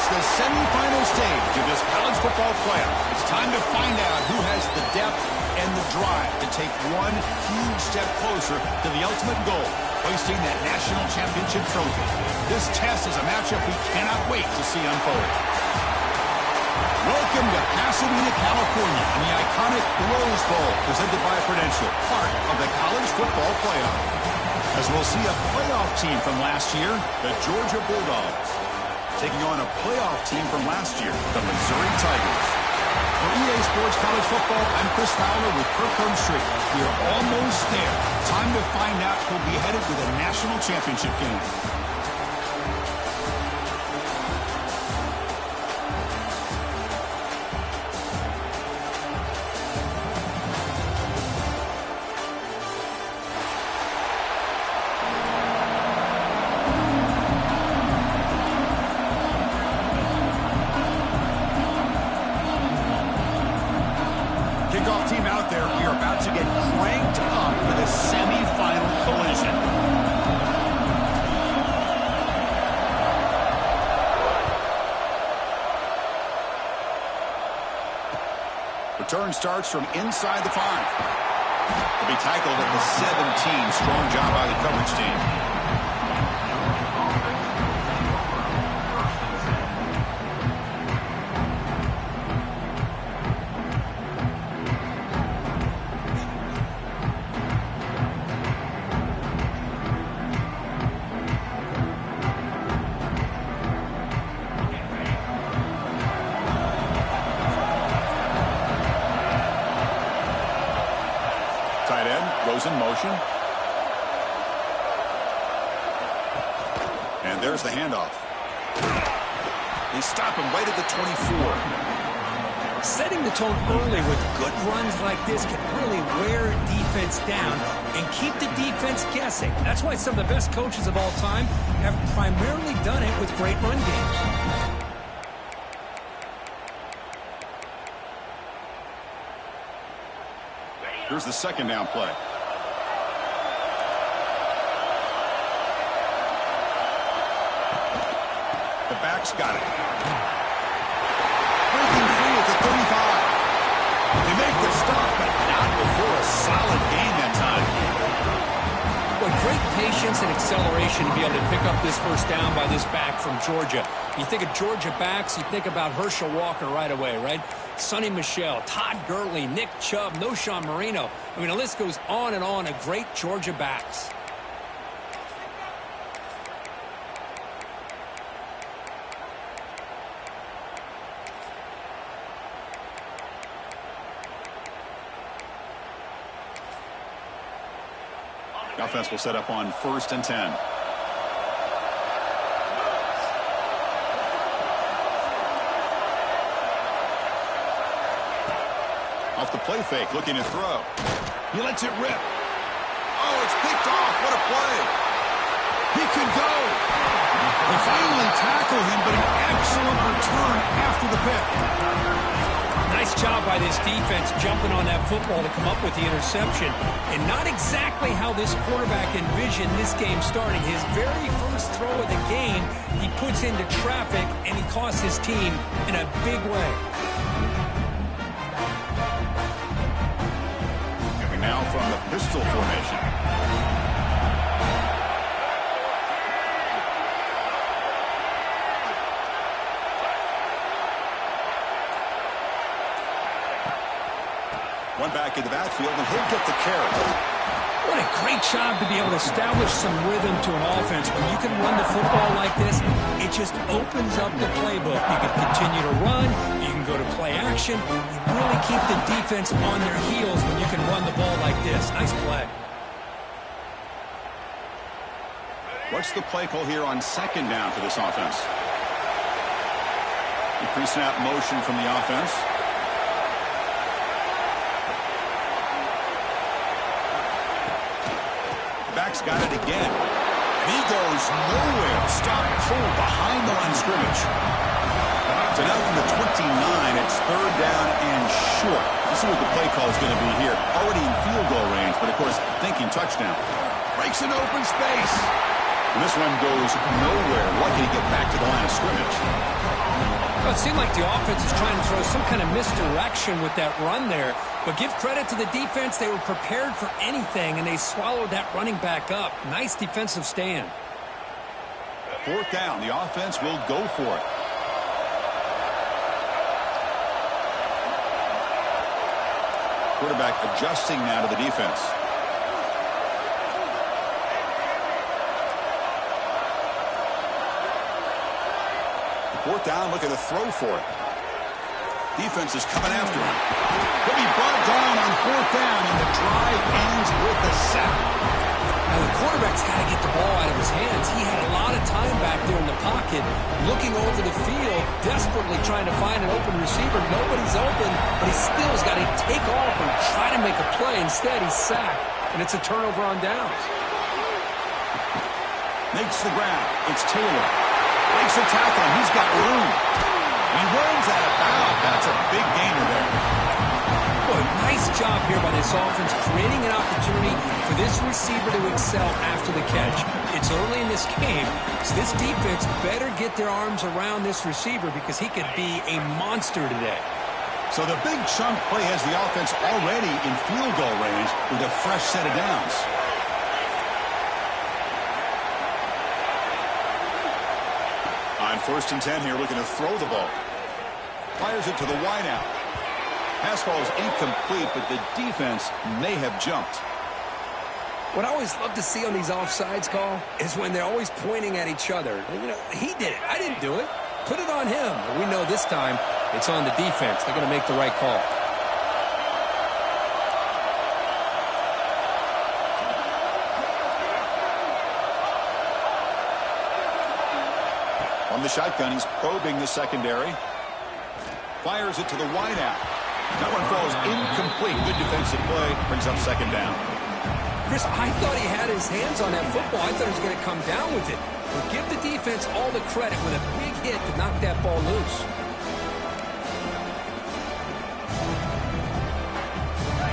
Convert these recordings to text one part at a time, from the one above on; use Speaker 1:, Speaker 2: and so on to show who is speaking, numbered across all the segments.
Speaker 1: It's the semifinal stage of this college football playoff. It's time to find out who has the depth and the drive to take one huge step closer to the ultimate goal, hoisting that national championship trophy. This test is a matchup we cannot wait to see unfold. Welcome to Pasadena, California, and the iconic Rose Bowl, presented by Prudential, part of the college football playoff. As we'll see a playoff team from last year, the Georgia Bulldogs, taking on a playoff team from last year, the Missouri Tigers. For EA Sports College Football, I'm Chris Fowler with Kirk Street. We are almost there. Time to find out who'll be headed to the national championship game. Kickoff team out there. We are about to get cranked up for the semifinal collision. Return starts from inside the 5. Will be tackled at the 17. Strong job by the coverage team. Tight end goes in motion. And there's the handoff. They stop him right at the 24.
Speaker 2: Setting the tone early with good runs like this can really wear a defense down and keep the defense guessing. That's why some of the best coaches of all time have primarily done it with great run games.
Speaker 1: Here's the second down play. The back's got it. Breaking free at the 35. They make the stop, but not before a solid gain that time.
Speaker 2: Well, great patience and acceleration to be able to pick up this first down by this back from Georgia. You think of Georgia backs, you think about Herschel Walker right away, right? Sonny Michel, Todd Gurley, Nick Chubb, Noshawn Marino. I mean, the list goes on and on of great Georgia backs.
Speaker 1: The offense will set up on 1st and 10. Off the play fake, looking to throw. He lets it rip. Oh, it's picked off. What a play. He could go. They finally tackle him, but an excellent return after the pick.
Speaker 2: Nice job by this defense jumping on that football to come up with the interception. And not exactly how this quarterback envisioned this game starting. His very first throw of the game, he puts into traffic, and he costs his team in a big way.
Speaker 1: Now from the pistol formation. One back in the backfield, and he'll get the carry.
Speaker 2: What a great job to be able to establish some rhythm to an offense. When you can run the football like this, it just opens up the playbook. You can continue to run. You can go to play action. You really keep the defense on their heels when you can run the ball like this. Nice play.
Speaker 1: What's the play call here on 2nd down for this offense? The pre-snap motion from the offense. Back's got it again. He goes nowhere. Stop pulled behind the line of scrimmage. So now from the 29, it's 3rd down and short. This is what the play call is going to be here. Already in field goal range, but of course, thinking touchdown. Breaks an open space. And this one goes nowhere. Lucky to get back to the line of scrimmage.
Speaker 2: Well, it seemed like the offense is trying to throw some kind of misdirection with that run there. But give credit to the defense. They were prepared for anything, and they swallowed that running back up. Nice defensive stand.
Speaker 1: Fourth down. The offense will go for it. Quarterback adjusting now to the defense. Fourth down, look at the throw for it. Defense is coming after him. He'll be brought down on fourth down, and the drive ends with a sack.
Speaker 2: Now, the quarterback's got to get the ball out of his hands. He had a lot of time back there in the pocket, looking over the field, desperately trying to find an open receiver. Nobody's open, but he still has got to take off and try to make a play. Instead, he's sacked, and it's a turnover on downs.
Speaker 1: Makes the grab. It's Taylor. Breaks a tackle, and he's got room. He runs out of bounds. That's a big gainer there.
Speaker 2: Boy, nice job here by this offense, creating an opportunity for this receiver to excel after the catch. It's early in this game, so this defense better get their arms around this receiver because he could be a monster today.
Speaker 1: So the big chunk play has the offense already in field goal range with a fresh set of downs. On 1st and 10 here, looking to throw the ball. Fires it to the wideout. Pass ball is incomplete, but the defense may have jumped.
Speaker 2: What I always love to see on these offsides call is when they're always pointing at each other. You know, he did it. I didn't do it. Put it on him. But we know this time it's on the defense. They're going to make the right call.
Speaker 1: On the shotgun, he's probing the secondary. Fires it to the wideout. That one falls incomplete. Good defensive play. Brings up 2nd down.
Speaker 2: Chris, I thought he had his hands on that football. I thought he was going to come down with it. But give the defense all the credit with a big hit to knock that ball loose.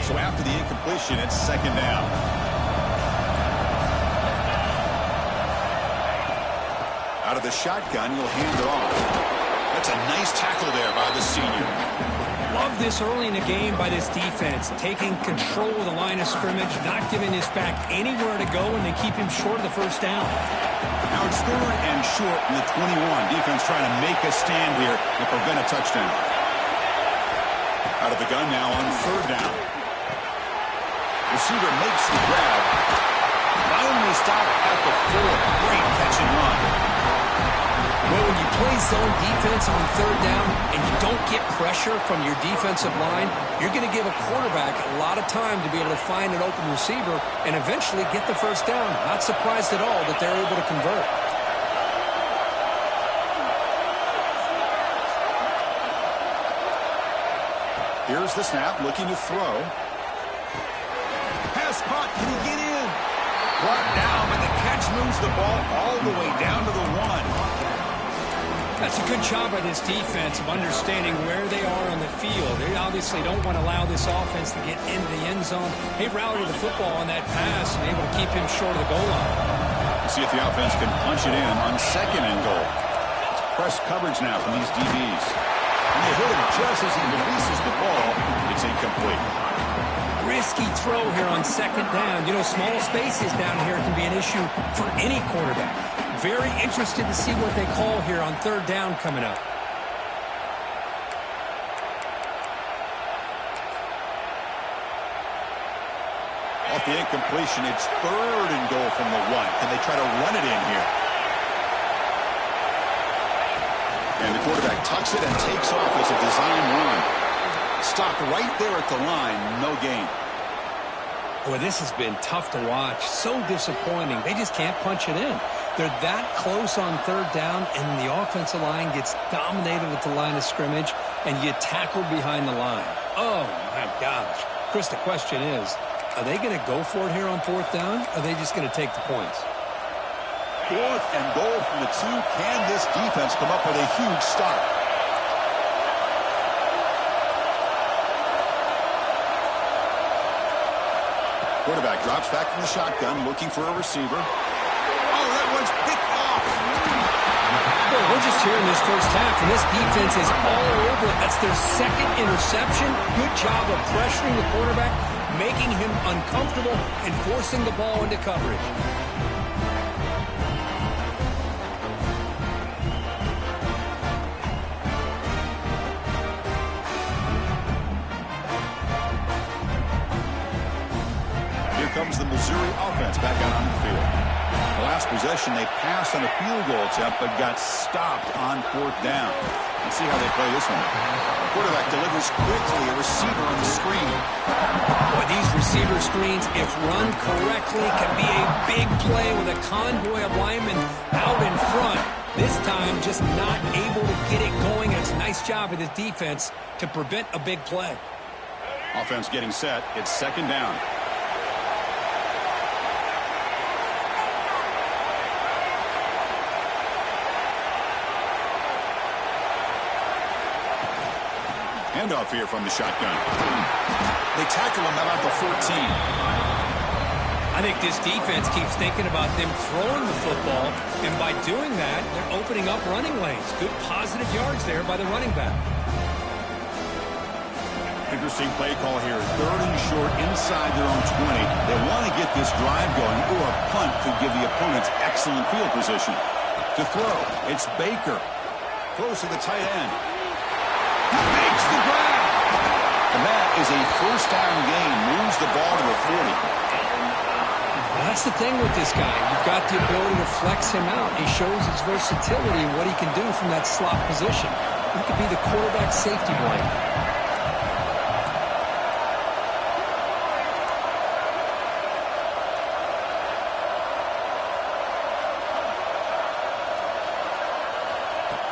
Speaker 1: So after the incompletion, it's 2nd down. Out of the shotgun, he'll hand it off. That's a nice tackle there by the senior.
Speaker 2: Love this early in the game by this defense, taking control of the line of scrimmage, not giving this back anywhere to go, and they keep him short of the 1st down.
Speaker 1: Now it's 3rd and short in the 21. Defense trying to make a stand here and prevent a touchdown. Out of the gun now on 3rd down. Receiver makes the grab. Finally stopped at the 4. Great catch and run.
Speaker 2: Well, when you play zone defense on 3rd down and you don't get pressure from your defensive line, you're going to give a quarterback a lot of time to be able to find an open receiver and eventually get the 1st down. Not surprised at all that they're able to convert.
Speaker 1: Here's the snap, looking to throw. Pass caught. Can he get in? Brought down, but the catch moves the ball all the way down to the 1.
Speaker 2: That's a good job by this defense of understanding where they are on the field. They obviously don't want to allow this offense to get into the end zone. They rallied the football on that pass and able to keep him short of the goal line.
Speaker 1: We'll see if the offense can punch it in on 2nd and goal. It's press coverage now from these DBs. And they hit him just as he releases the ball. It's incomplete.
Speaker 2: Risky throw here on 2nd down. You know, small spaces down here can be an issue for any quarterback. Very interested to see what they call here on 3rd down coming up.
Speaker 1: Off the incompletion, it's 3rd and goal from the 1. Can they try to run it in here? And the quarterback tucks it and takes off as a design run. Stopped right there at the line, no gain.
Speaker 2: Boy, this has been tough to watch. So disappointing. They just can't punch it in. They're that close on 3rd down, and the offensive line gets dominated at the line of scrimmage, and you tackle behind the line. Oh, my gosh. Chris, the question is, are they going to go for it here on 4th down, or are they just going to take the points?
Speaker 1: 4th and goal from the 2. Can this defense come up with a huge stop? Quarterback drops back from the shotgun, looking for a receiver. Oh, that one's picked off.
Speaker 2: Boy, We're just here in this first half, and this defense is all over it. That's their second interception. Good job of pressuring the quarterback, making him uncomfortable, and forcing the ball into coverage.
Speaker 1: Here comes the Missouri offense back out on the field. The last possession, they passed on a field goal attempt, but got stopped on 4th down. Let's see how they play this one. The quarterback delivers quickly, a receiver on the screen.
Speaker 2: Boy, these receiver screens, if run correctly, can be a big play with a convoy of linemen out in front. This time, just not able to get it going. It's a nice job of the defense to prevent a big play.
Speaker 1: Offense getting set. It's 2nd down. Handoff here from the shotgun. They tackle him about the 14.
Speaker 2: I think this defense keeps thinking about them throwing the football, and by doing that, they're opening up running lanes. Good positive yards there by the running back.
Speaker 1: Interesting play call here. 3rd and short inside their own 20. They want to get this drive going, or a punt could give the opponents excellent field position. To throw, it's Baker. Throws to the tight end. He makes the grab. And that is a 1st down gain. Moves the ball to the 40.
Speaker 2: Well, that's the thing with this guy. You've got the ability to flex him out. He shows his versatility and what he can do from that slot position. He could be the quarterback safety blanket.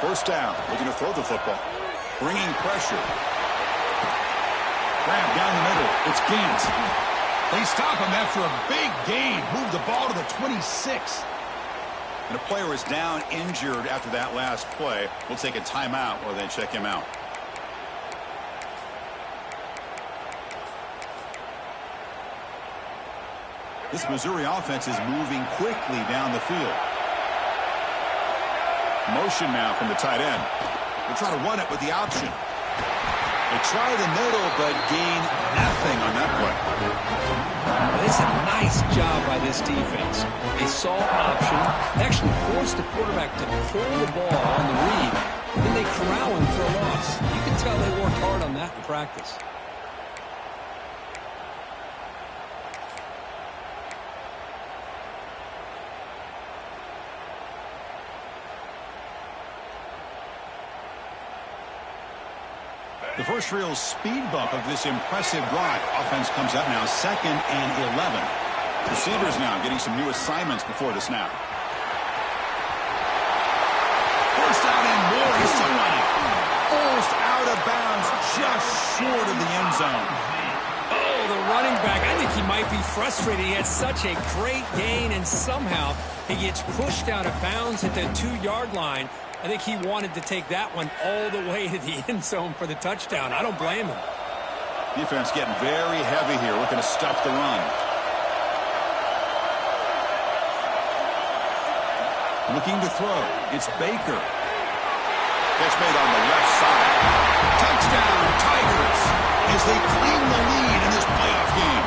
Speaker 1: First down. Looking to throw the football. Bringing pressure. Grab down the middle. It's Gant. They stop him after a big gain. Move the ball to the 26. And a player is down injured after that last play. We'll take a timeout or then check him out. This Missouri offense is moving quickly down the field. Motion now from the tight end. They'll try to run it with the option. They try the middle, but gain nothing on that play.
Speaker 2: This is a nice job by this defense. They saw option, actually forced the quarterback to pull the ball on the read, and then they corral him for a loss. You can tell they worked hard on that in practice.
Speaker 1: The first real speed bump of this impressive drive. Offense comes up now 2nd and 11. Receivers now getting some new assignments before the snap. First down and more. He's still running. Almost out of bounds, just short of the end zone.
Speaker 2: Oh, the running back. I think he might be frustrated. He had such a great gain, and somehow he gets pushed out of bounds at the 2-yard line. I think he wanted to take that one all the way to the end zone for the touchdown. I don't blame him.
Speaker 1: Defense getting very heavy here, looking to stuff the run. Looking to throw. It's Baker. Catch made on the left side. Touchdown, Tigers, as they claim the lead in this playoff game.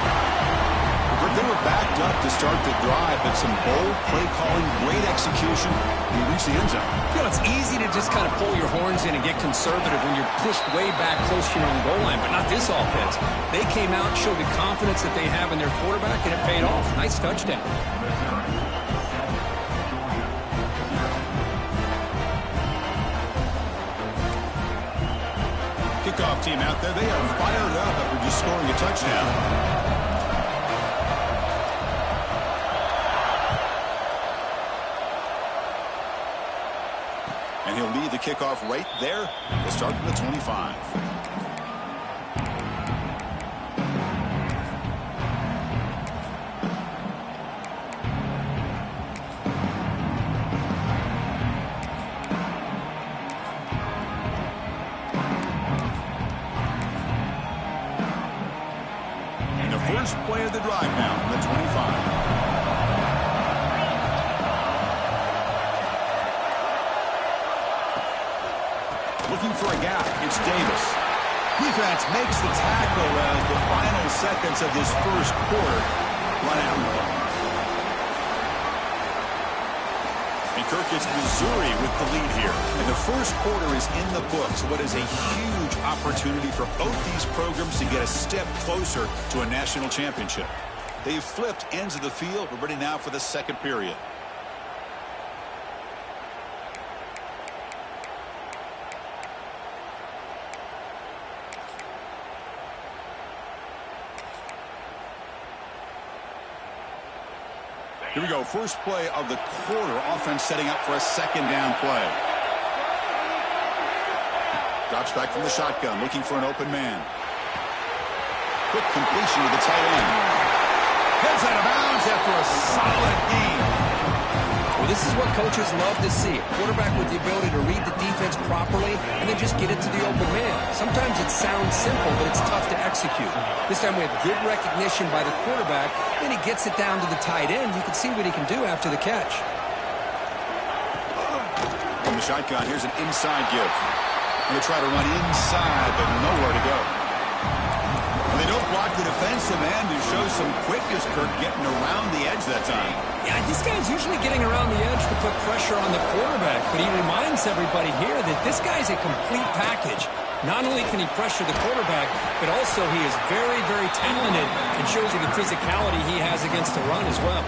Speaker 1: They were backed up to start the drive, but some bold play calling, great execution, and reach the end zone.
Speaker 2: You know, it's easy to just kind of pull your horns in and get conservative when you're pushed way back close to your own goal line, but not this offense. They came out, showed the confidence that they have in their quarterback, and it paid off. Nice touchdown.
Speaker 1: Kickoff team out there, they are fired up after just scoring a touchdown. And he'll lead the kickoff right there. They'll start from the 25. And the first play of the drive now from the 25. Looking for a gap. It's Davis. Defense makes the tackle as the final seconds of this first quarter run out. And Kirk, it's Missouri with the lead here. And the first quarter is in the books. What is a huge opportunity for both these programs to get a step closer to a national championship. They've flipped ends of the field. We're ready now for the second period. Here we go. First play of the quarter. Offense setting up for a second down play. Drops back from the shotgun, looking for an open man. Quick completion to the tight end. Heads out of bounds after a solid game.
Speaker 2: Well, this is what coaches love to see. A quarterback with the ability to read the defense properly and then just get it to the open man. Sometimes it sounds simple, but it's tough to execute. This time we have good recognition by the quarterback. Then he gets it down to the tight end. You can see what he can do after the catch.
Speaker 1: From the shotgun, here's an inside give. Going to try to run inside, but nowhere to go. They don't block the defensive end who shows some quickness, Kirk, getting around the edge that time.
Speaker 2: Yeah, this guy's usually getting around the edge to put pressure on the quarterback, but he reminds everybody here that this guy's a complete package. Not only can he pressure the quarterback, but also he is very, very talented and shows you the physicality he has against the run as well.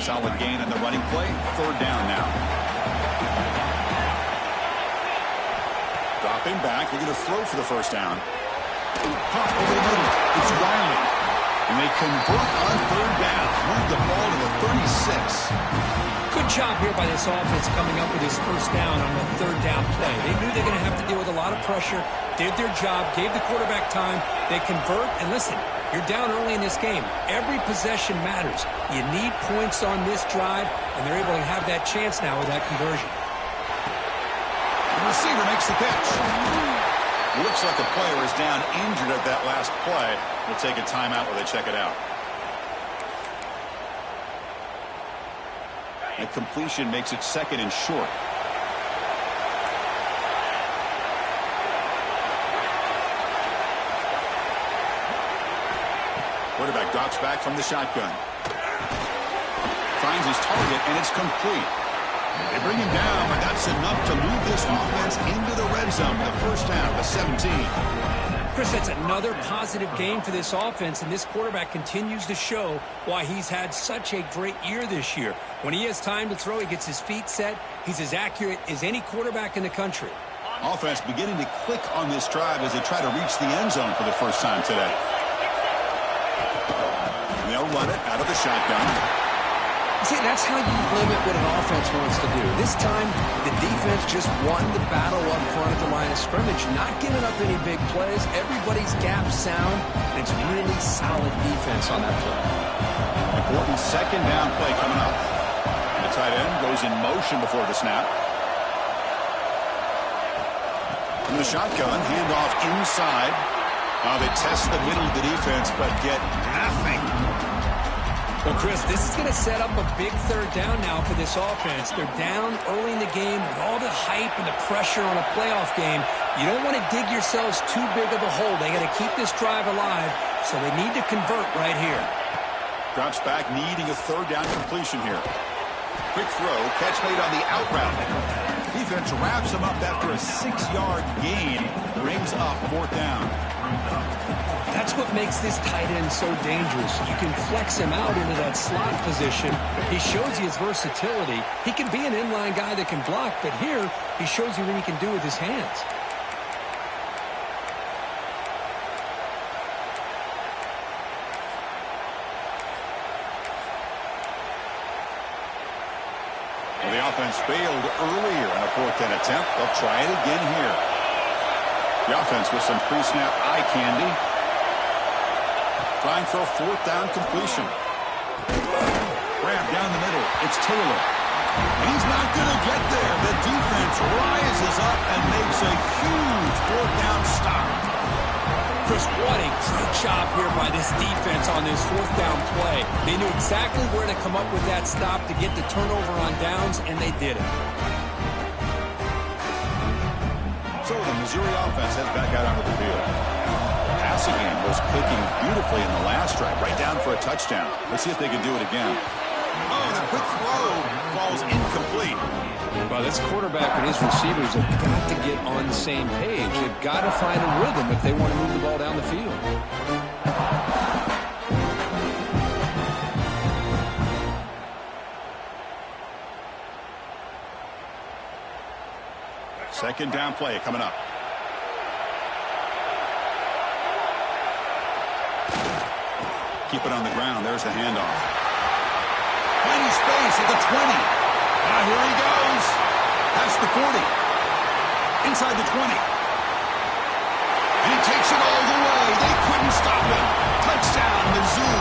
Speaker 1: Solid gain on the running play. Third down now. Dropping back. They're going to throw for the first down. Pop over the middle. It's Riley. And they convert on third down. Move the ball to the 36.
Speaker 2: Good job here by this offense coming up with his first down on the third down play. They knew they were going to have to deal with a lot of pressure, did their job, gave the quarterback time. They convert, and listen, you're down early in this game. Every possession matters. You need points on this drive, and they're able to have that chance now with that conversion.
Speaker 1: The receiver makes the catch. Looks like the player is down injured at that last play. We'll take a timeout while they check it out. And completion makes it second and short. Quarterback drops back from the shotgun. Finds his target, and it's complete. They bring him down, but that's enough to move this offense into the red zone. The first half of 17.
Speaker 2: Chris, that's another positive game for this offense, and this quarterback continues to show why he's had such a great year this year. When he has time to throw, he gets his feet set. He's as accurate as any quarterback in the country.
Speaker 1: Offense beginning to click on this drive as they try to reach the end zone for the first time today. And they'll run it out of the shotgun.
Speaker 2: See, that's how you limit what an offense wants to do. This time, the defense just won the battle up front at the line of scrimmage, not giving up any big plays. Everybody's gap sound, and it's really solid defense on that play.
Speaker 1: Important second down play coming up. The tight end goes in motion before the snap. From the shotgun, handoff inside. They test the middle of the defense, but get nothing.
Speaker 2: Well, Chris, this is going to set up a big third down now for this offense. They're down early in the game with all the hype and the pressure on a playoff game. You don't want to dig yourselves too big of a hole. They got to keep this drive alive, so they need to convert right here.
Speaker 1: Drops back, needing a third down completion here. Quick throw, catch made on the out route. Defense wraps him up after a 6-yard gain. Brings up fourth down.
Speaker 2: That's what makes this tight end so dangerous. You can flex him out into that slot position. He shows you his versatility. He can be an inline guy that can block, but here he shows you what he can do with his hands.
Speaker 1: Well, the offense failed earlier in a fourth down attempt. They'll try it again here. The offense with some pre-snap eye candy. Trying for a fourth down completion. Grab down the middle. It's Taylor. He's not going to get there. The defense rises up and makes a huge fourth down stop.
Speaker 2: Chris, what a great job here by this defense on this fourth down play. They knew exactly where to come up with that stop to get the turnover on downs, and they did it.
Speaker 1: So the Missouri offense heads back out onto the field. The passing game was clicking beautifully in the last drive, right down for a touchdown. Let's see if they can do it again. Oh, the quick throw falls incomplete.
Speaker 2: Well, this quarterback and his receivers have got to get on the same page. They've got to find a rhythm if they want to move the ball down the field.
Speaker 1: Second down play coming up. Keep it on the ground. There's the handoff. Finding space at the 20. Now here he goes. Past the 40. Inside the 20. And he takes it all the way. They couldn't stop him. Touchdown, Mizzou.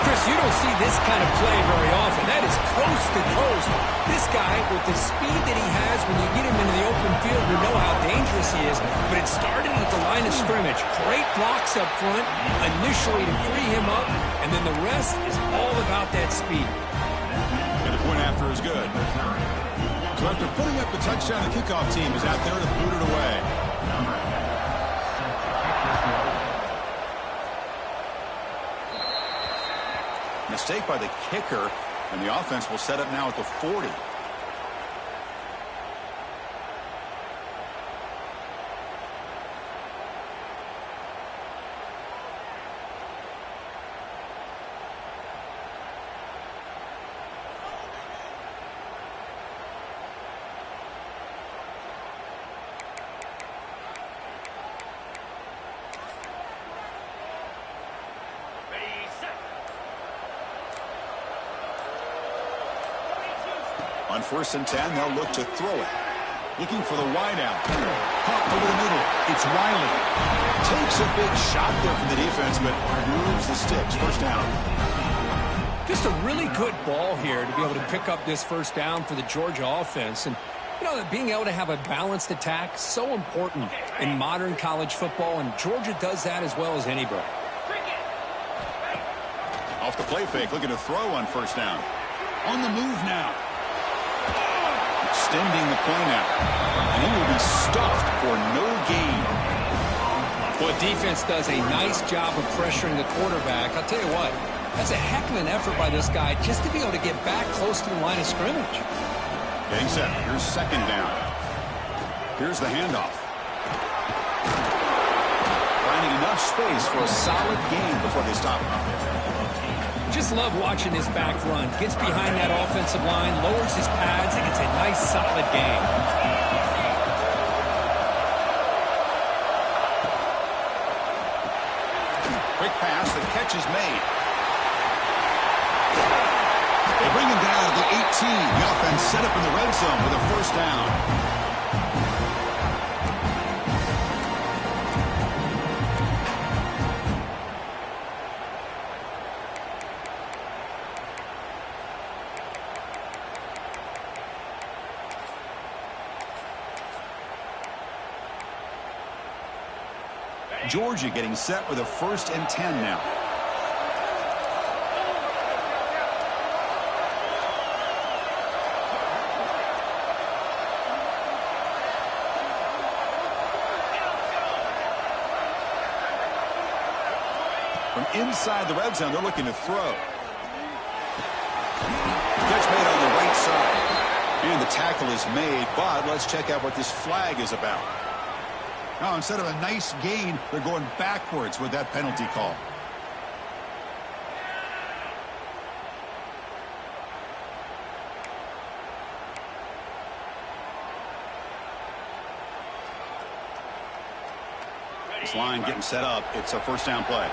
Speaker 2: Chris, you don't see this kind of play very often. That is coast to coast. This guy, with the speed that he has, when you get him into the open field, you know how dangerous he is. But it started at the line of scrimmage. Great blocks up front, initially to free him up, and then the rest is all about that speed.
Speaker 1: And the point after is good. So after putting up the touchdown, the kickoff team is out there to boot it away. Mistake by the kicker, and the offense will set up now at the 40. On 1st and 10, they'll look to throw it. Looking for the wideout. Caught over the middle. It's Wiley. Takes a big shot there from the defense, but moves the sticks. First down.
Speaker 2: Just a really good ball here to be able to pick up this first down for the Georgia offense. And, you know, being able to have a balanced attack, so important in modern college football, and Georgia does that as well as anybody.
Speaker 1: Off the play fake, looking to throw on 1st down. On the move now. Extending the play now. And he will be stuffed for no gain.
Speaker 2: Well, defense does a nice job of pressuring the quarterback. I'll tell you what, that's a heck of an effort by this guy just to be able to get back close to the line of scrimmage.
Speaker 1: Getting set. Here's 2nd down. Here's the handoff. Finding enough space for a solid gain before they stop him.
Speaker 2: Just love watching this back run. Gets behind that offensive line, lowers his pads, and gets a nice, solid gain.
Speaker 1: Quick pass. The catch is made. They bring him down at the 18. The offense set up in the red zone with a 1st down. Georgia getting set with a 1st and 10 now. From inside the red zone, they're looking to throw. Catch made on the right side. And the tackle is made, but let's check out what this flag is about. Now, instead of a nice gain, they're going backwards with that penalty call. This line getting set up. It's a 1st down play.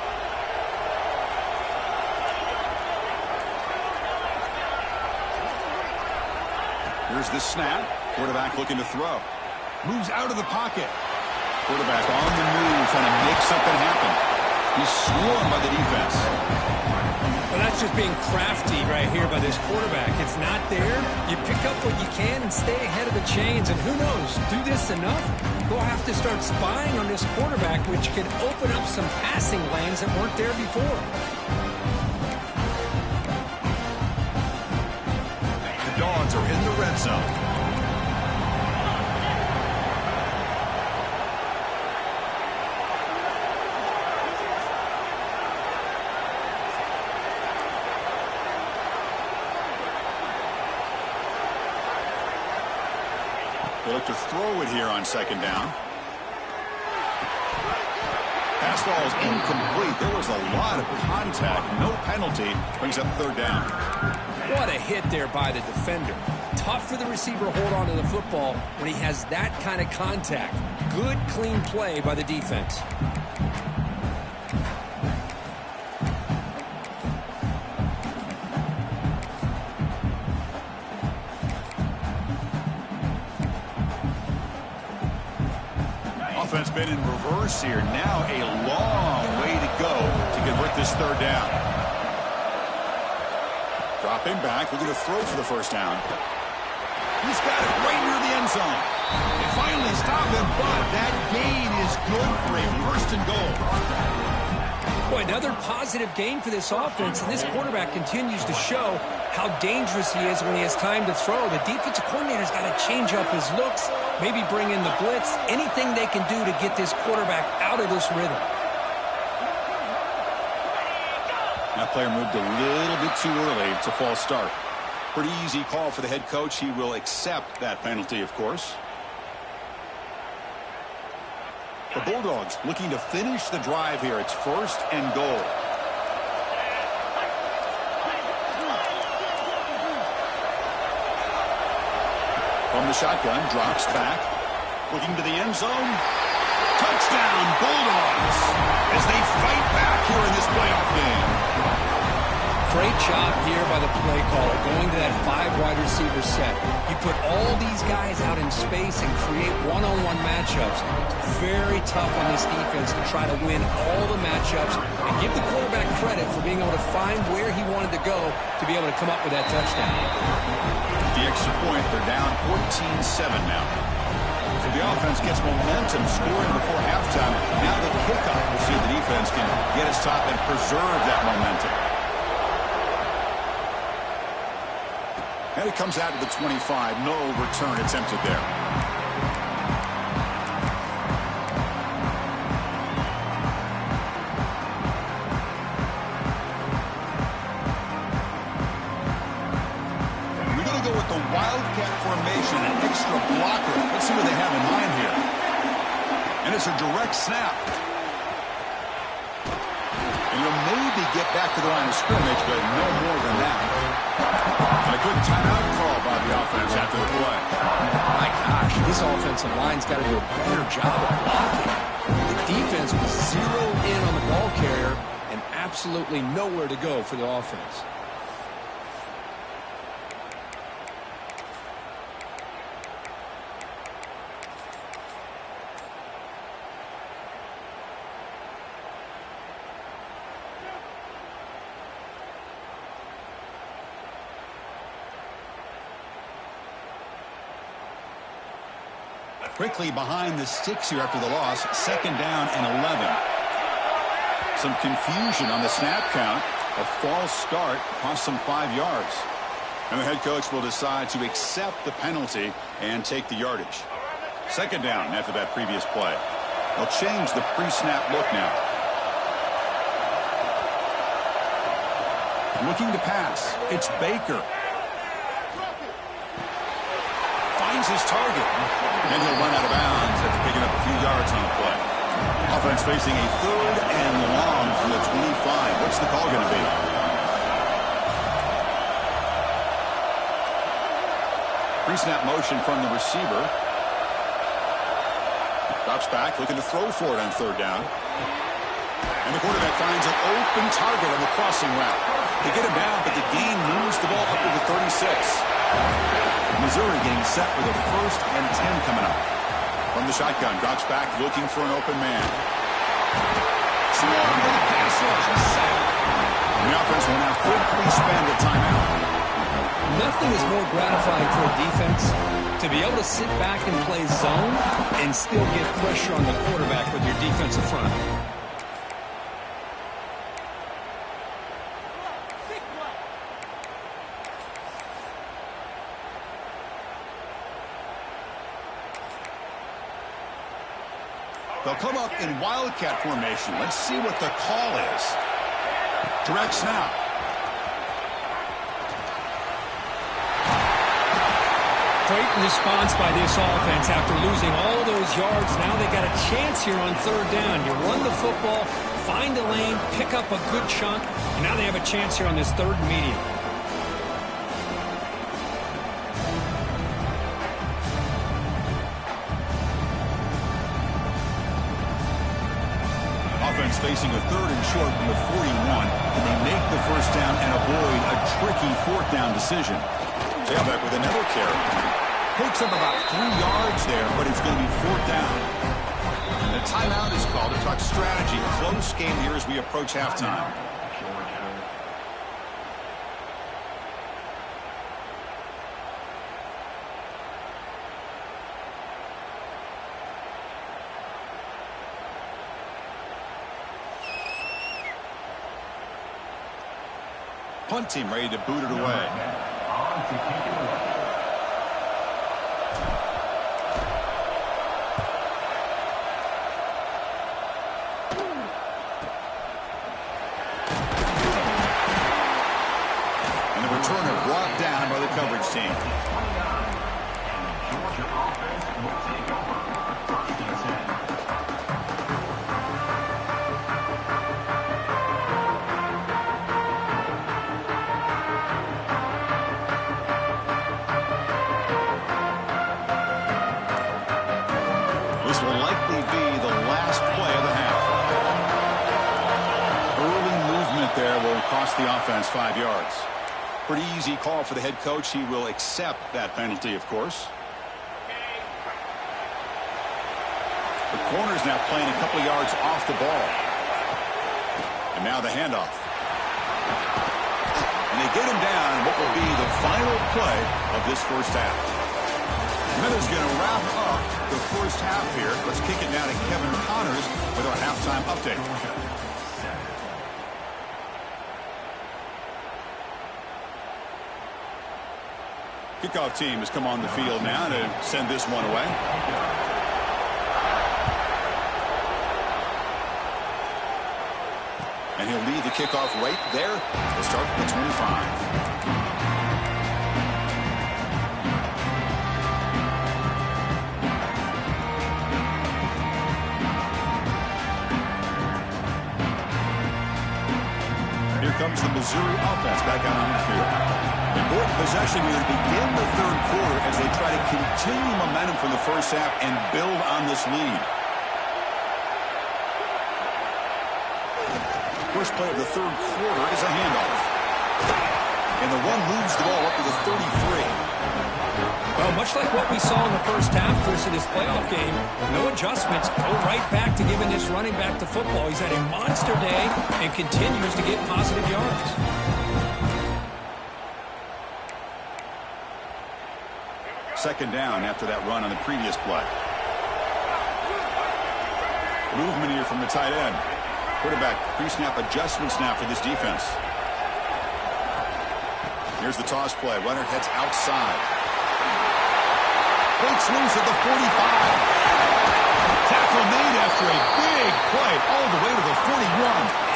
Speaker 1: Here's the snap. Quarterback looking to throw. Moves out of the pocket. Quarterback on the move, trying to make something happen. He's swarmed by the defense.
Speaker 2: Well, that's just being crafty right here by this quarterback. It's not there. You pick up what you can and stay ahead of the chains. And who knows, do this enough, they'll have to start spying on this quarterback, which could open up some passing lanes that weren't there before.
Speaker 1: The Dogs are in the red zone. They look to throw it here on second down. Pass ball is incomplete. There was a lot of contact. No penalty. Brings up third down.
Speaker 2: What a hit there by the defender. Tough for the receiver to hold on to the football when he has that kind of contact. Good, clean play by the defense.
Speaker 1: Offense been in reverse here. Now a long way to go to convert this third down. Dropping back, looking to throw for the first down. He's got it right near the end zone. They finally stop him, but that gain is good for a first and goal.
Speaker 2: Boy, another positive gain for this offense, and this quarterback continues to show how dangerous he is when he has time to throw. The defensive coordinator's got to change up his looks, maybe bring in the blitz, anything they can do to get this quarterback out of this rhythm.
Speaker 1: That player moved a little bit too early. It's a false start. Pretty easy call for the head coach. He will accept that penalty, of course. The Bulldogs looking to finish the drive here. It's first and goal. From the shotgun, drops back. Looking to the end zone. Touchdown, Bulldogs, as they fight back here in this playoff game.
Speaker 2: Great job here by the play caller, going to that 5 wide receiver set. You put all these guys out in space and create one-on-one matchups. It's very tough on this defense to try to win all the matchups and give the quarterback credit for being able to find where he wanted to go to be able to come up with that touchdown.
Speaker 1: The extra point, they're down 14-7 now. So the offense gets momentum scoring before halftime. Now the kickoff. We'll see if the defense can get us top and preserve that momentum. And it comes out to the 25. No return attempted there. We're going to go with the Wildcat formation, an extra blocker. Let's see what they have in mind here. And it's a direct snap. And you'll maybe get back to the line of scrimmage, but no more than that. And a good timeout call by the offense after the play.
Speaker 2: My gosh, this offensive line's got to do a better job of blocking. The defense was zeroed in on the ball carrier and absolutely nowhere to go for the offense.
Speaker 1: Quickly behind the sticks here after the loss. Second down and 11. Some confusion on the snap count. A false start cost them 5 yards. And the head coach will decide to accept the penalty and take the yardage. Second down after that previous play. They'll change the pre-snap look now. Looking to pass. It's Baker. Finds his target. And he'll run out of bounds after picking up a few yards on the play. Offense facing a third and long from the 25. What's the call going to be? Pre-snap motion from the receiver. Drops back, looking to throw for it on third down. And the quarterback finds an open target on the crossing route. They get him down, but the gain moves the ball up to the 36. Missouri getting set for the first and 10 coming up. From the shotgun, drops back, looking for an open man. Small to the pass rush, and sacked. And the offense will now quickly spend a timeout.
Speaker 2: Nothing is more gratifying for a defense To be able to sit back and play zone and still get pressure on the quarterback with your defensive front.
Speaker 1: They'll come up in wildcat formation. Let's see what the call is. Direct snap.
Speaker 2: Great response by this offense after losing all those yards. Now they got a chance here on third down. You run the football, find a lane, pick up a good chunk, and now they have a chance here on this third and medium.
Speaker 1: Offense facing a third and short from the 41. Can they make the first down and avoid a tricky fourth down decision? Tailback with another carry. Picks up about 3 yards there, but it's going to be fourth down. And the timeout is called to talk strategy. Close game here as we approach halftime. Punt team ready to boot it away. Brought down by the coverage team. This will likely be the last play of the half. Early movement there will cost the offense 5 yards. Pretty easy call for the head coach. He will accept that penalty, of course. The corner's now playing a couple yards off the ball. And now the handoff. And they get him down in what will be the final play of this first half. Miller's going to wrap up the first half here. Let's kick it now to Kevin Connors with our halftime update. Kickoff team has come on the field now to send this one away. And he'll leave the kickoff right there to start the 25. Here comes the Missouri offense back out on the field. Important possession here to begin the third quarter as they try to continue momentum from the first half and build on this lead. First play of the third quarter is a handoff. And the run moves the ball up to the 33.
Speaker 2: Well, much like what we saw in the first half, Chris, of this playoff game, no adjustments. Go right back to giving this running back the football. He's had a monster day and continues to get positive yards.
Speaker 1: Second down after that run on the previous play. Movement here from the tight end. Quarterback pre-snap adjustments now for this defense. Here's the toss play. Runner heads outside. Breaks loose at the 45. Tackle made after a big play all the way to the 41.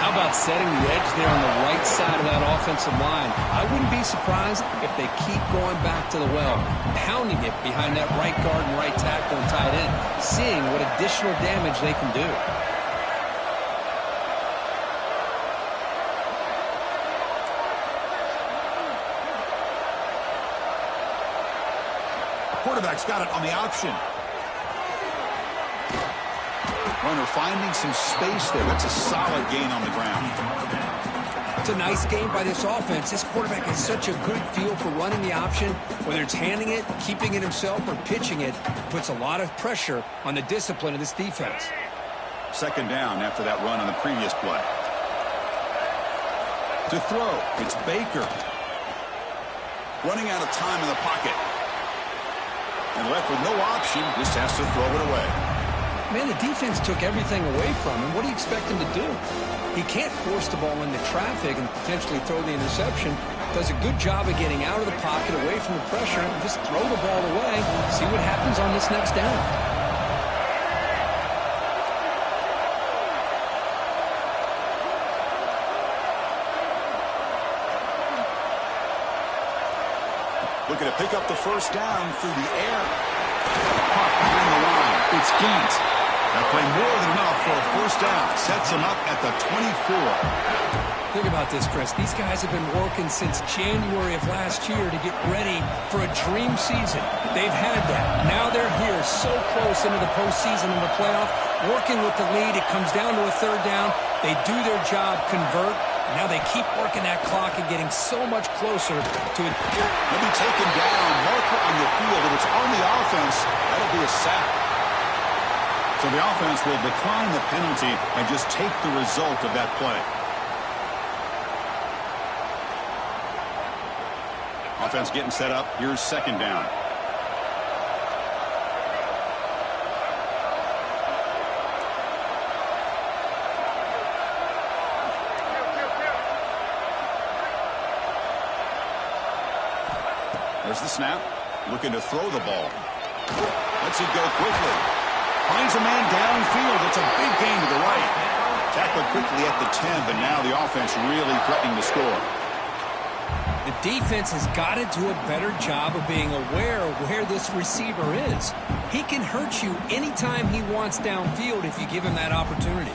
Speaker 2: How about setting the edge there on the right side of that offensive line? I wouldn't be surprised if they keep going back to the well, pounding it behind that right guard and right tackle and tight end, seeing what additional damage they can do.
Speaker 1: Quarterback's got it on the option. Runner finding some space there. That's a solid gain on the ground.
Speaker 2: It's a nice game by this offense. This quarterback has such a good feel for running the option. Whether it's handing it, keeping it himself, or pitching it, puts a lot of pressure on the discipline of this defense.
Speaker 1: Second down after that run on the previous play. To throw, it's Baker. Running out of time in the pocket. And left with no option, just has to throw it away.
Speaker 2: Man, the defense took everything away from him. What do you expect him to do? He can't force the ball into traffic and potentially throw the interception. Does a good job of getting out of the pocket, away from the pressure, and just throw the ball away. See what happens on this next down.
Speaker 1: Looking to pick up the first down through the air. Caught behind the line. It's Gant. That play more than enough for a first down. Sets him up at the 24.
Speaker 2: Think about this, Chris. These guys have been working since January of last year to get ready for a dream season. They've had that. Now they're here so close into the postseason and the playoff, working with the lead. It comes down to a third down. They do their job, convert. Now they keep working that clock and getting so much closer to it.
Speaker 1: He'll be taken down. Marker on the field. If it's on the offense, that'll be a sack. So the offense will decline the penalty and just take the result of that play. Offense getting set up. Here's second down. There's the snap. Looking to throw the ball. Lets it go quickly. Finds a man downfield. It's a big gain to the right. Tackled quickly at the 10, but now the offense really threatening to score.
Speaker 2: The defense has got to do a better job of being aware of where this receiver is. He can hurt you anytime he wants downfield if you give him that opportunity.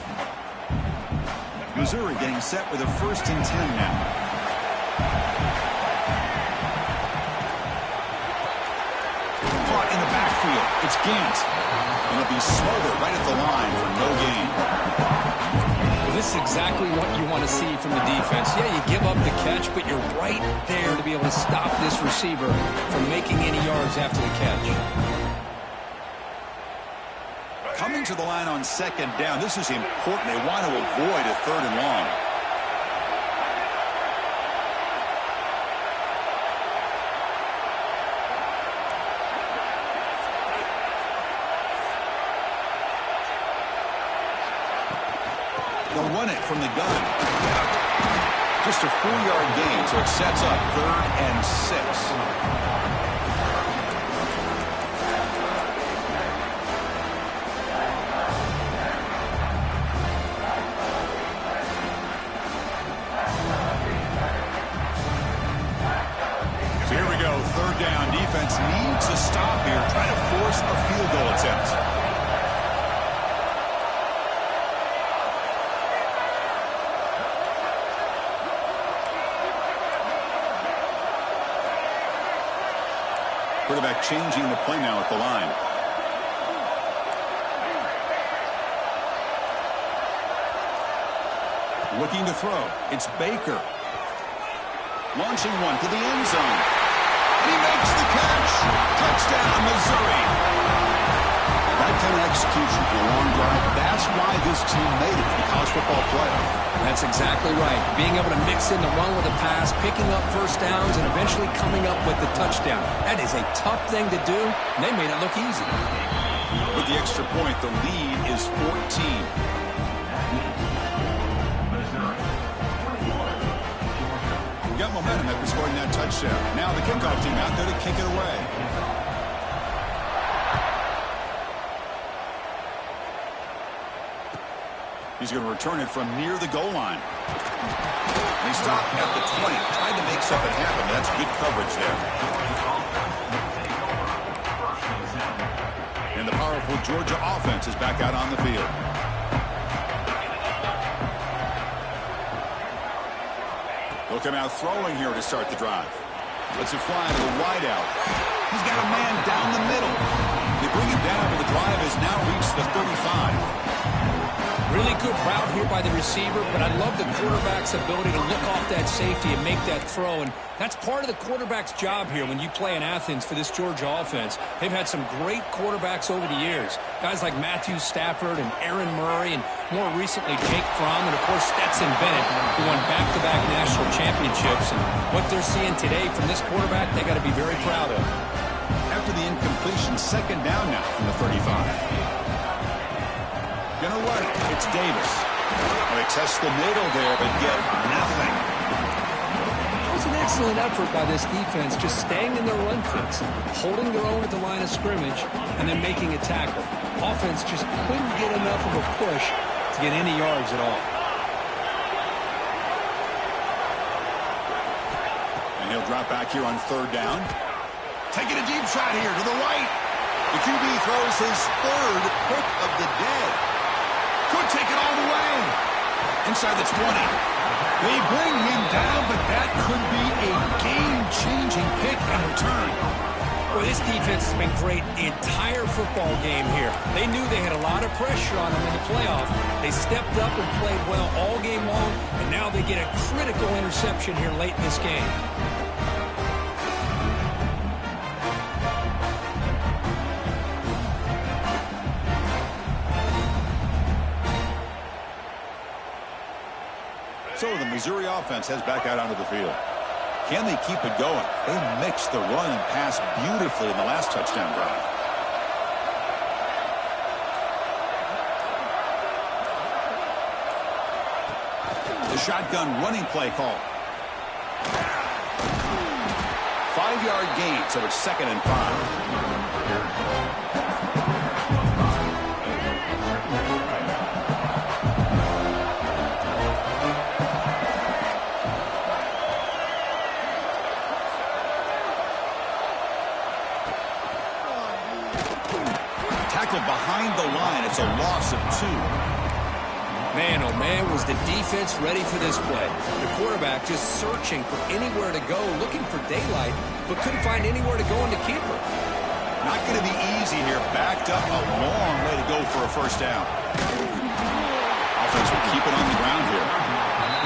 Speaker 1: Missouri getting set with a 1st and 10 now. Caught in the backfield. It's Gant. And it'll be smothered right at the line for no gain.
Speaker 2: Well, this is exactly what you want to see from the defense. Yeah, you give up the catch, but you're right there to be able to stop this receiver from making any yards after the catch.
Speaker 1: Coming to the line on second down. This is important. They want to avoid a 3rd and long. They'll run it from the gun. Just a 4-yard gain, so it sets up 3rd and 6. So here we go, 3rd down. Defense needs a stop here, trying to force a field goal attempt. Quarterback changing the play now at the line. Looking to throw. It's Baker. Launching one to the end zone. He makes the catch. Touchdown, Missouri. That kind of execution in a long drive, that's why this team made it in the college football playoff.
Speaker 2: That's exactly right. Being able to mix in the run with a pass, picking up first downs, and eventually coming up with the touchdown. That is a tough thing to do, and they made it look easy.
Speaker 1: With the extra point, the lead is 14. Got momentum after scoring that touchdown. Now the kickoff team out there to kick it away. He's going to return it from near the goal line. He stopped at the 20. Tried to make something happen. That's good coverage there. And the powerful Georgia offense is back out on the field. He'll come out throwing here to start the drive. Lets it fly to the wideout. He's got a man down the middle. They bring it down, but the drive has now reached the 35.
Speaker 2: Really good route here by the receiver, but I love the quarterback's ability to look off that safety and make that throw. And that's part of the quarterback's job here when you play in Athens for this Georgia offense. They've had some great quarterbacks over the years. Guys like Matthew Stafford and Aaron Murray, and more recently Jake Fromm, and of course Stetson Bennett, who won back-to-back national championships. And what they're seeing today from this quarterback, they got to be very proud of.
Speaker 1: after the incompletion. Second down now from the 35. Gonna run it. It's Davis. They test the middle there, but get nothing.
Speaker 2: It was an excellent effort by this defense, just staying in their run fits, holding their own at the line of scrimmage, and then making a tackle. Offense just couldn't get enough of a push to get any yards at all.
Speaker 1: And he'll drop back here on third down. Taking a deep shot here to the right. The QB throws his third pick of the day. Could take it all the way. Inside the 20. They bring him down, but that could be a game-changing pick and return.
Speaker 2: Well, this defense has been great the entire football game here. They knew they had a lot of pressure on them in the playoff. They stepped up and played well all game long, and now they get a critical interception here late in this game.
Speaker 1: So the Missouri offense heads back out onto the field. Can they keep it going? They mixed the run and pass beautifully in the last touchdown drive. The shotgun running play call. 5-yard gain, so it's 2nd and 5. Behind the line, it's a loss of 2.
Speaker 2: Man, oh man, was the defense ready for this play. The quarterback just searching for anywhere to go, looking for daylight, but couldn't find anywhere to go in the keeper.
Speaker 1: Not going to be easy here. Backed up a long way to go for a first down. Offense will keep it on the ground here.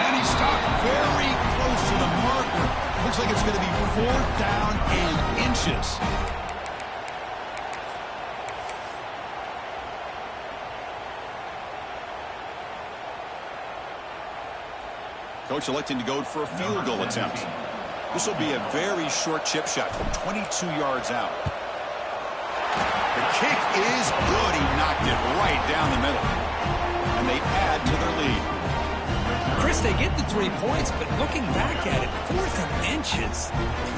Speaker 1: And he stopped very close to the marker. Looks like it's going to be 4th down and inches. Coach electing to go for a field goal attempt. This will be a very short chip shot from 22 yards out. The kick is good. He knocked it right down the middle. And they add to their lead.
Speaker 2: Chris, they get the 3 points, but looking back at it, 4th and inches.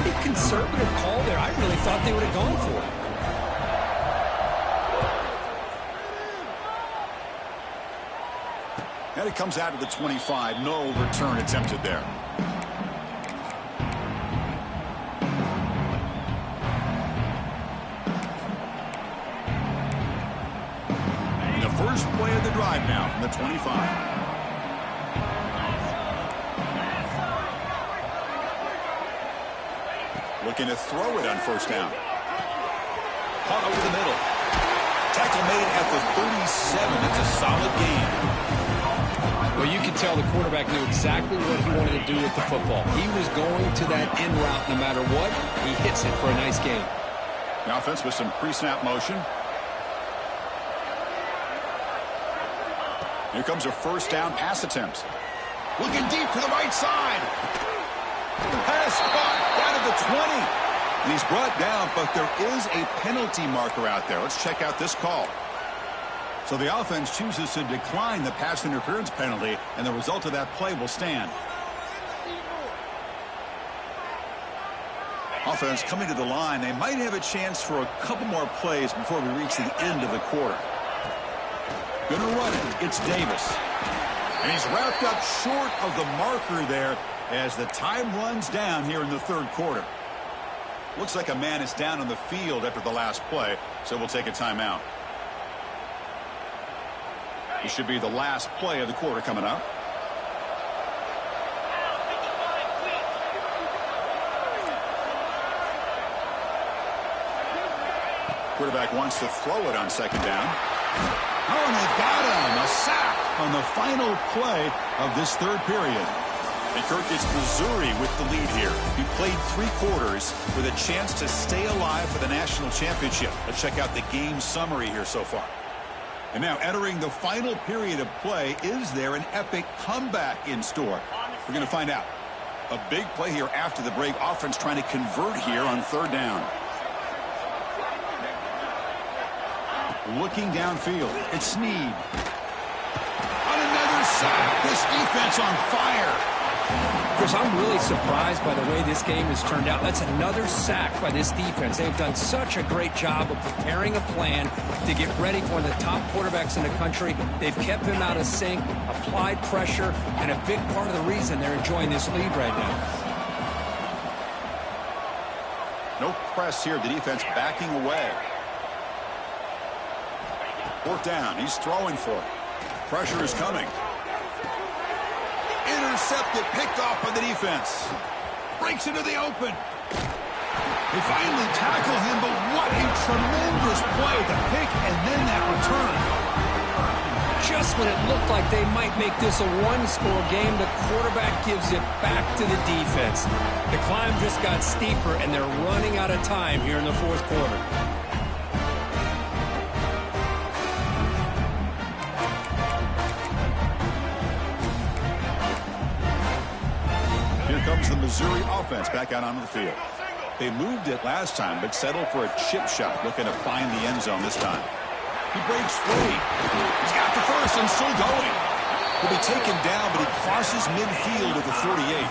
Speaker 2: Pretty conservative call there. I really thought they would have gone for it.
Speaker 1: And it comes out of the 25. No return attempted there. And the first play of the drive now from the 25. Looking to throw it on first down. Caught over the middle. Tackle made at the 37. That's a solid gain.
Speaker 2: Well, you can tell the quarterback knew exactly what he wanted to do with the football. He was going to that in route no matter what. He hits it for a nice gain.
Speaker 1: The offense with some pre-snap motion. Here comes a first down pass attempt. Looking deep to the right side. Pass caught down at the 20. And he's brought down, but there is a penalty marker out there. Let's check out this call. So the offense chooses to decline the pass interference penalty, and the result of that play will stand. Offense coming to the line. They might have a chance for a couple more plays before we reach the end of the quarter. Gonna run it. It's Davis. And he's wrapped up short of the marker there as the time runs down here in the third quarter. Looks like a man is down on the field after the last play, so we'll take a timeout. This should be the last play of the quarter coming up. Quarterback wants to throw it on second down. Oh, and they've got him. A sack on the final play of this third period. And Kirk, it's Missouri with the lead here. He played 3 quarters with a chance to stay alive for the national championship. Let's check out the game summary here so far. And now entering the final period of play, is there an epic comeback in store? We're going to find out. A big play here after the break. Offense trying to convert here on third down. Looking downfield. It's Snead. On another sack. This defense on fire.
Speaker 2: Chris, I'm really surprised by the way this game has turned out. That's another sack by this defense. They've done such a great job of preparing a plan to get ready for one of the top quarterbacks in the country. They've kept him out of sync, applied pressure, and a big part of the reason they're enjoying this lead right now.
Speaker 1: No press here. The defense backing away. Fourth down. He's throwing for it. Pressure is coming. Intercepted, picked off by the defense. Breaks into the open. They finally tackle him, but what a tremendous play. The pick and then that return.
Speaker 2: Just when it looked like they might make this a one-score game, the quarterback gives it back to the defense. The climb just got steeper, and they're running out of time here in the fourth quarter.
Speaker 1: Comes the Missouri offense back out onto the field. They moved it last time, but settled for a chip shot, looking to find the end zone this time. He breaks free. He's got the first and still going. He'll be taken down, but he crosses midfield at the 48.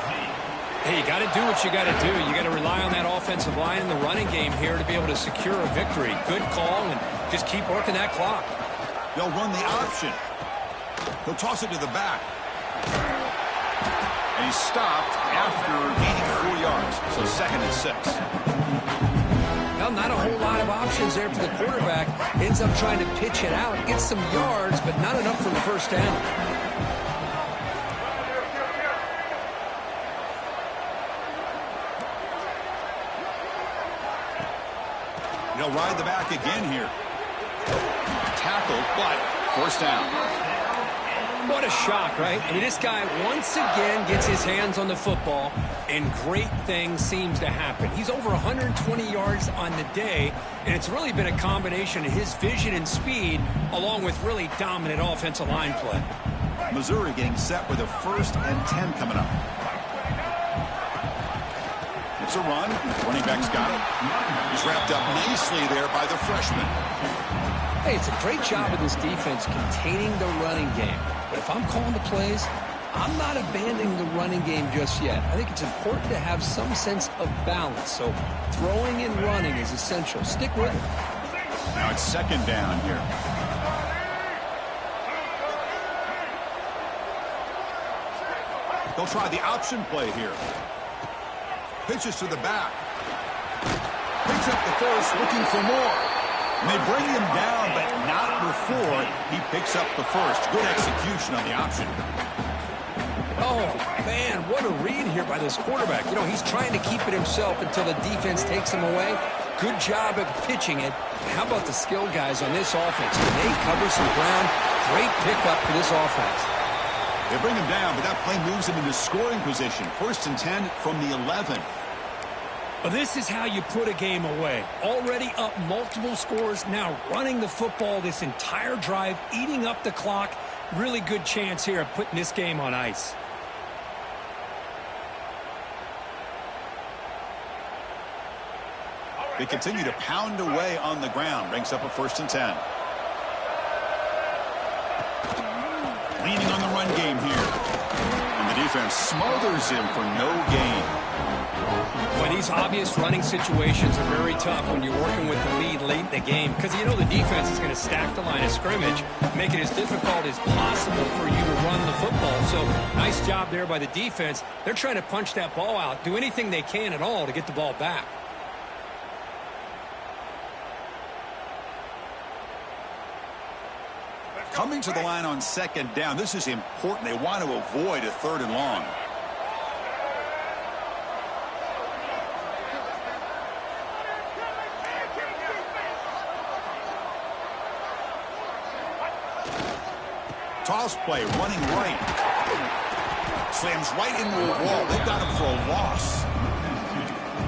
Speaker 2: Hey, you got to do what you got to do. You got to rely on that offensive line in the running game here to be able to secure a victory. Good call, and just keep working that clock.
Speaker 1: They'll run the option. He'll toss it to the back. And he's stopped after gaining 4 yards. So 2nd and 6.
Speaker 2: Well, not a whole lot of options there for the quarterback. Ends up trying to pitch it out. Gets some yards, but not enough for the first down.
Speaker 1: He'll ride the back again here. Tackled, but first down.
Speaker 2: What a shock, right? I mean, this guy once again gets his hands on the football, and great things seems to happen. He's over 120 yards on the day, and it's really been a combination of his vision and speed, along with really dominant offensive line play.
Speaker 1: Missouri getting set with a 1st and 10 coming up. It's a run. Running back's got it. He's wrapped up nicely there by the freshman.
Speaker 2: Hey, it's a great job of this defense containing the running game. But if I'm calling the plays, I'm not abandoning the running game just yet. I think it's important to have some sense of balance. So throwing and running is essential. Stick with it.
Speaker 1: Now it's 2nd down here. They'll try the option play here. Pitches to the back. Picks up the first, looking for more. And they bring him down, but not before he picks up the first. Good execution on the option.
Speaker 2: Oh, man, what a read here by this quarterback. You know, he's trying to keep it himself until the defense takes him away. Good job of pitching it. How about the skill guys on this offense? They cover some ground. Great pickup for this offense.
Speaker 1: They bring him down, but that play moves him into scoring position. 1st and 10 from the 11.
Speaker 2: Well, this is how you put a game away. Already up multiple scores, now running the football this entire drive, eating up the clock. Really good chance here of putting this game on ice.
Speaker 1: They continue to pound away on the ground. Brings up a 1st and 10. Leaning on the run game here. And the defense smothers him for no gain.
Speaker 2: Well, these obvious running situations are very tough when you're working with the lead late in the game, because you know the defense is going to stack the line of scrimmage, make it as difficult as possible for you to run the football. So nice job there by the defense. They're trying to punch that ball out, do anything they can at all to get the ball back.
Speaker 1: Coming to the line on 2nd down. This is important. They want to avoid a 3rd and long. Toss play, running right. Slams right into the wall. They've got him for a loss.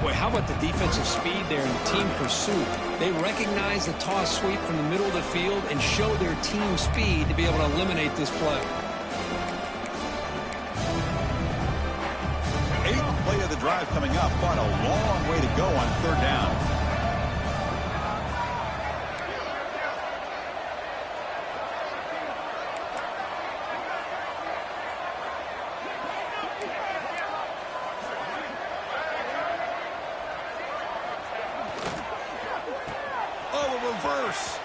Speaker 2: Boy, how about the defensive speed there in team pursuit? They recognize the toss sweep from the middle of the field and show their team speed to be able to eliminate this play.
Speaker 1: 8th play of the drive coming up, but a long way to go on 3rd down. reverse.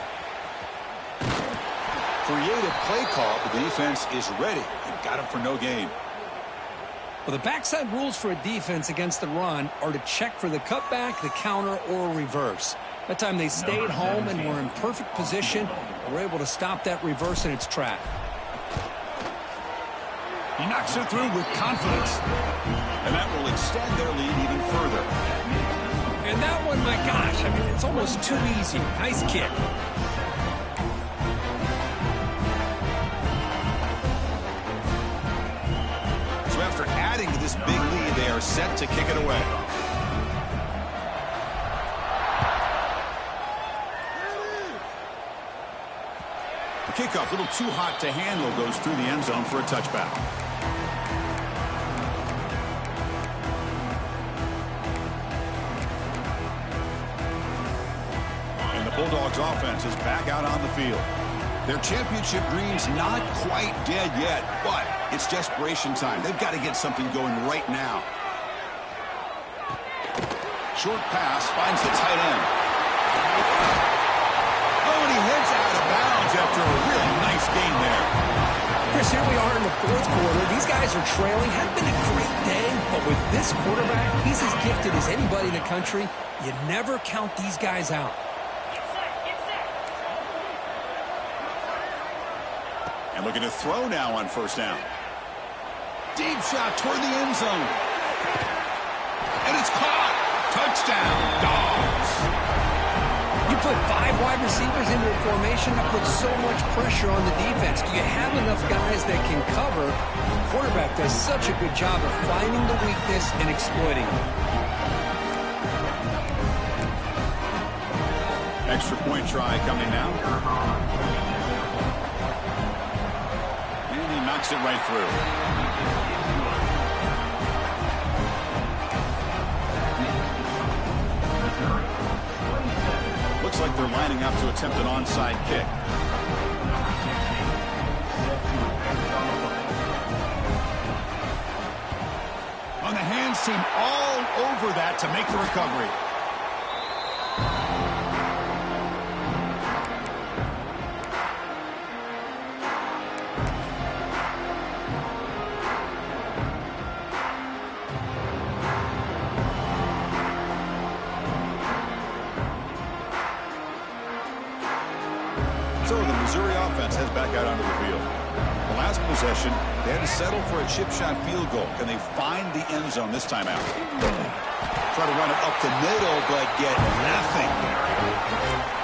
Speaker 1: Creative play call, but the defense is ready. And got him for no gain.
Speaker 2: Well, the backside rules for a defense against the run are to check for the cutback, the counter, or reverse. That time they stayed home and were in perfect position and were able to stop that reverse in its track.
Speaker 1: He knocks it through with confidence. And that will extend their lead even further.
Speaker 2: And that one, my gosh, I mean, it's almost too easy. Nice kick.
Speaker 1: So after adding to this big lead, they are set to kick it away. The kickoff, a little too hot to handle, goes through the end zone for a touchback. And the Bulldogs offense is back out on the field. Their championship dreams not quite dead yet, but it's desperation time. They've got to get something going right now. Short pass finds the tight end. Oh, and he heads out of bounds after a really nice gain there.
Speaker 2: Chris, here we are in the fourth quarter. These guys are trailing. Hadn't been a great day, but with this quarterback, he's as gifted as anybody in the country. You never count these guys out.
Speaker 1: And looking to throw now on first down. Deep shot toward the end zone. And it's caught. Touchdown, Dogs.
Speaker 2: You put 5 wide receivers into a formation that puts so much pressure on the defense. Do you have enough guys that can cover? The quarterback does such a good job of finding the weakness and exploiting it.
Speaker 1: Extra point try coming now. And he knocks it right through. Looks like they're lining up to attempt an onside kick. On the hands team all over that to make the recovery. So the Missouri offense heads back out onto the field. The last possession, they had to settle for a chip shot field goal. Can they find the end zone this time out? Try to run it up the middle, but get nothing.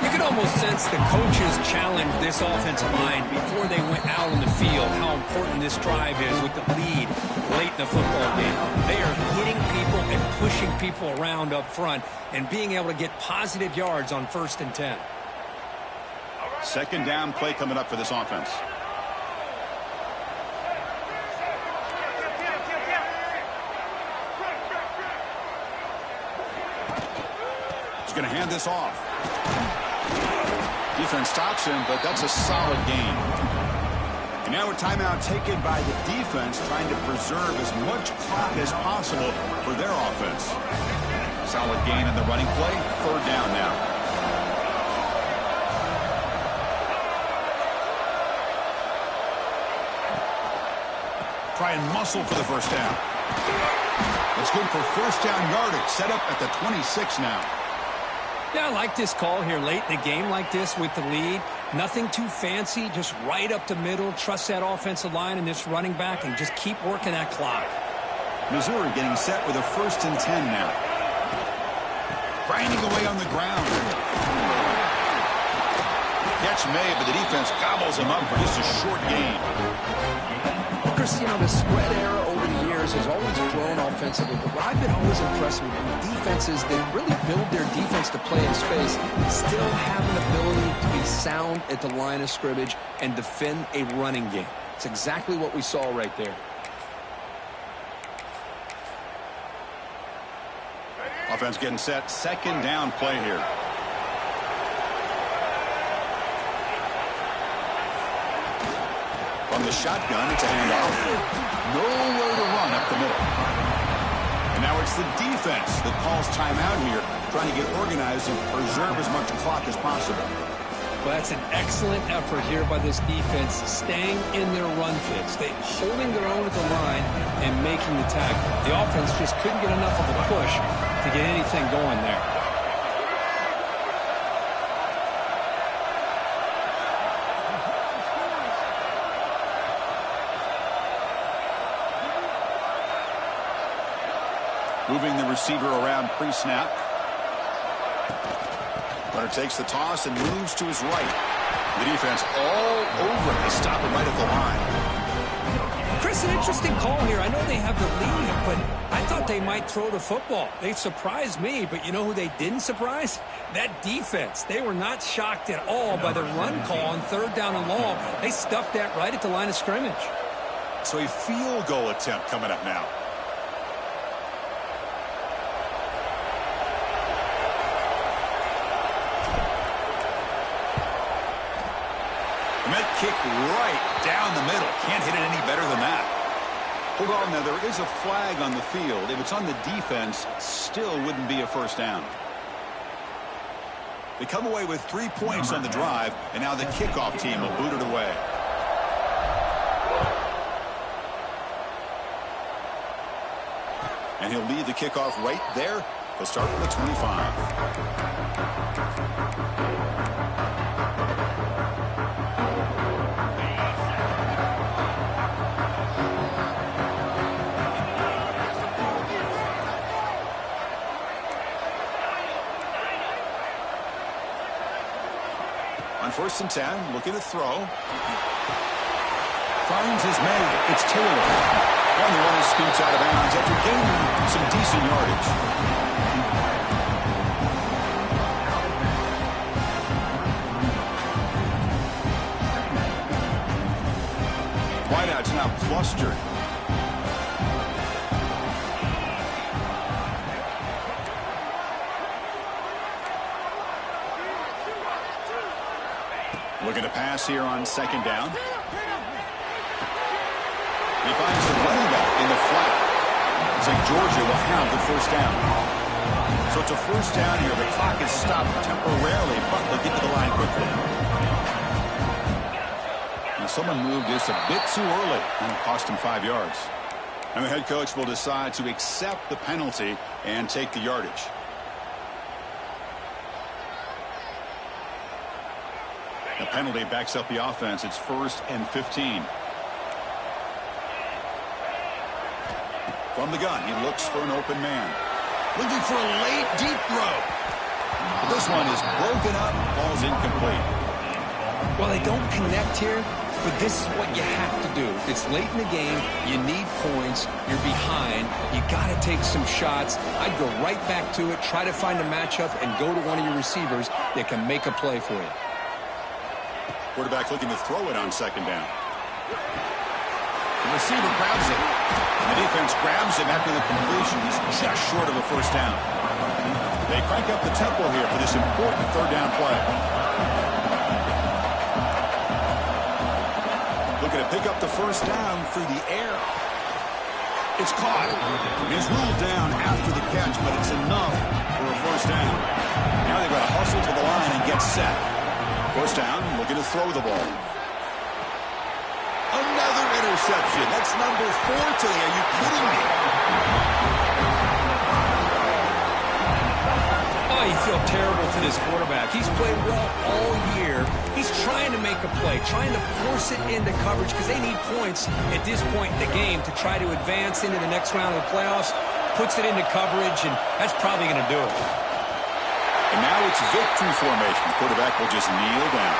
Speaker 2: You can almost sense the coaches challenge this offensive line before they went out on the field, how important this drive is with the lead late in the football game. They are hitting people and pushing people around up front and being able to get positive yards on 1st and 10.
Speaker 1: Second down play coming up for this offense. He's going to hand this off. Defense stops him, but that's a solid gain. And now a timeout taken by the defense, trying to preserve as much clock as possible for their offense. Solid gain in the running play. 3rd down now. Try and muscle for the first down. It's good for first down yardage. Set up at the 26 now.
Speaker 2: Yeah, I like this call here late in the game like this with the lead. Nothing too fancy, just right up the middle. Trust that offensive line and this running back and just keep working that clock.
Speaker 1: Missouri getting set with a 1st and 10 now. Grinding away on the ground. Catch made, but the defense gobbles him up for just a short gain.
Speaker 2: Chris, you know, the spread era over the years has always grown offensively, but what I've been always impressed with defenses that really build their defense to play in space still have an ability to be sound at the line of scrimmage and defend a running game. It's exactly what we saw right there.
Speaker 1: Offense getting set. Second down play here. From the shotgun, it's a handoff. Nowhere to run up the middle. And now we're it's the defense that calls timeout here, trying to get organized and preserve as much clock as possible.
Speaker 2: Well, that's an excellent effort here by this defense, staying in their run fix. They holding their own at the line and making the tackle. The offense just couldn't get enough of a push to get anything going there.
Speaker 1: Moving the receiver around pre-snap. Runner takes the toss and moves to his right. The defense all over it. They stop him right at the line.
Speaker 2: Chris, an interesting call here. I know they have the lead, but I thought they might throw the football. They surprised me, but you know who they didn't surprise? That defense. They were not shocked at all by the run call on 3rd down and long. They stuffed that right at the line of scrimmage.
Speaker 1: So a field goal attempt coming up now. Kick right down the middle. Can't hit it any better than that. Hold on now, there is a flag on the field. If it's on the defense, still wouldn't be a first down. They come away with 3 points on the drive, and now the kickoff team will boot it away. And he'll lead the kickoff right there. He'll start from the 25. On 1st and 10, looking to throw. Finds his man. It's Taylor. And the runner scoots out of bounds after gaining some decent yardage. Wideouts now clustered. Looking to pass here on 2nd down. He finds the running back in the flat. Looks like Georgia will have the 1st down. So it's a 1st down here. The clock is stopped temporarily, but they'll get to the line quickly. Now someone moved this a bit too early, and it cost him 5 yards. And the head coach will decide to accept the penalty and take the yardage. The penalty backs up the offense. It's 1st and 15. From the gun, he looks for an open man. Looking for a late, deep throw. This one is broken up, falls incomplete.
Speaker 2: Well, they don't connect here, but this is what you have to do. It's late in the game. You need points. You're behind. You got to take some shots. I'd go right back to it, try to find a matchup, and go to one of your receivers that can make a play for you.
Speaker 1: Quarterback looking to throw it on 2nd down. The receiver grabs it. And the defense grabs him after the completion. He's just short of a 1st down. They crank up the tempo here for this important 3rd down play. Looking to pick up the 1st down through the air. It's caught. He's ruled down after the catch, but it's enough for a 1st down. Now they've got to hustle to the line and get set. 1st down, looking to throw the ball. Another interception. That's number 4 today. Are you kidding me?
Speaker 2: Oh, you feel terrible for this quarterback. He's played well all year. He's trying to make a play, trying to force it into coverage because they need points at this point in the game to try to advance into the next round of the playoffs. Puts it into coverage, and that's probably going to do it.
Speaker 1: And now it's victory formation. The quarterback will just kneel down.